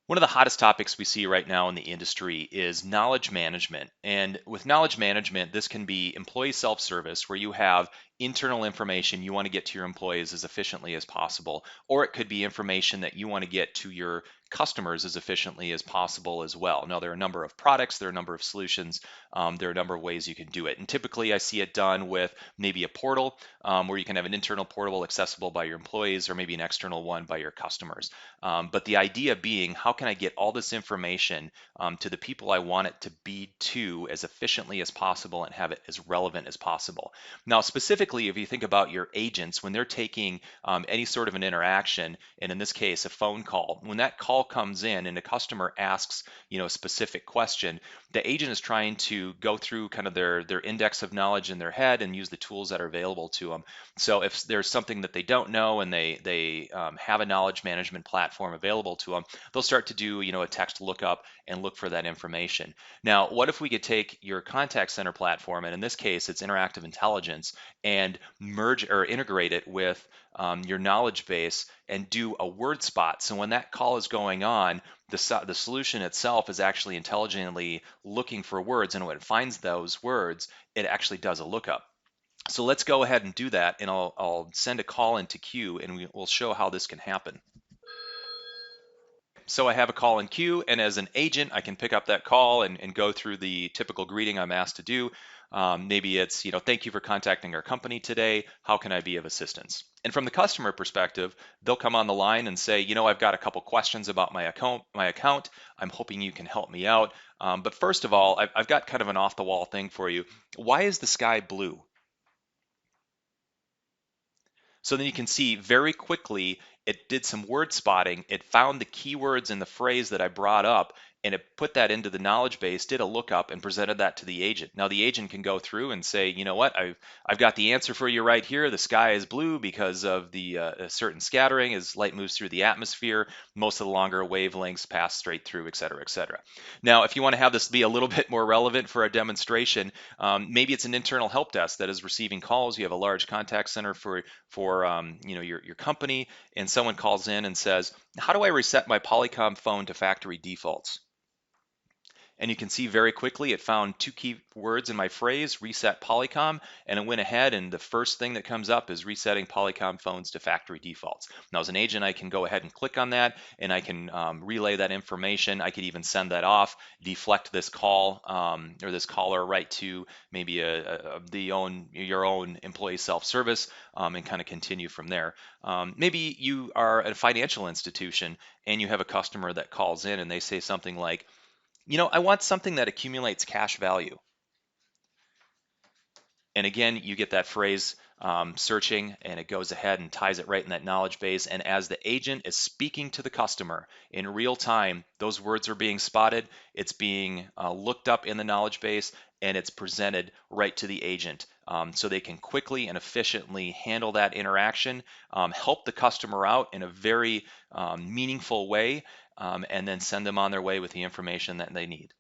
One of the hottest topics we see right now in the industry is knowledge management. And with knowledge management, this can be employee self-service, where you have internal information you want to get to your employees as efficiently as possible, or it could be information that you want to get to your customers as efficiently as possible as well. Now, there are a number of products, there are a number of solutions, there are a number of ways you can do it. And typically, I see it done with maybe a portal where you can have an internal portal accessible by your employees, or maybe an external one by your customers. But the idea being, how can I get all this information to the people I want it to be to as efficiently as possible and have it as relevant as possible? Now, specifically, if you think about your agents, when they're taking any sort of an interaction, and in this case, a phone call, when that call comes in and a customer asks, a specific question, the agent is trying to go through kind of their index of knowledge in their head and use the tools that are available to them. So if there's something that they don't know and they have a knowledge management platform available to them, they'll start to do a text lookup and look for that information. Now, what if we could take your contact center platform, and in this case, it's interactive intelligence, and merge or integrate it with your knowledge base and do a word spot. So when that call is going on, the solution itself is actually intelligently looking for words, and when it finds those words, it actually does a lookup. So let's go ahead and do that, and I'll send a call into queue, and we'll show how this can happen. So I have a call in queue, and as an agent, I can pick up that call and go through the typical greeting I'm asked to do. Maybe it's, thank you for contacting our company today. How can I be of assistance? And from the customer perspective, they'll come on the line and say, I've got a couple questions about my account. I'm hoping you can help me out. But first of all, I've got kind of an off-the-wall thing for you. Why is the sky blue? So then you can see very quickly it did some word spotting. It found the keywords in the phrase that I brought up, and it put that into the knowledge base, did a lookup, and presented that to the agent. Now the agent can go through and say, you know what, I've got the answer for you right here. The sky is blue because of the certain scattering as light moves through the atmosphere. Most of the longer wavelengths pass straight through, et cetera, et cetera. Now, if you want to have this be a little bit more relevant for a demonstration, maybe it's an internal help desk that is receiving calls. You have a large contact center for your company, and someone calls in and says, how do I reset my Polycom phone to factory defaults? And you can see very quickly it found two key words in my phrase, reset Polycom, and it went ahead, and the first thing that comes up is resetting Polycom phones to factory defaults. Now, as an agent, I can go ahead and click on that, and I can relay that information. I could even send that off, deflect this call or this caller right to maybe your own employee self-service, and kind of continue from there. Maybe you are a financial institution and you have a customer that calls in and they say something like, I want something that accumulates cash value. And again, you get that phrase searching, and it goes ahead and ties it right in that knowledge base. And as the agent is speaking to the customer in real time, those words are being spotted. It's being looked up in the knowledge base, and it's presented right to the agent. So they can quickly and efficiently handle that interaction, help the customer out in a very meaningful way, and then send them on their way with the information that they need.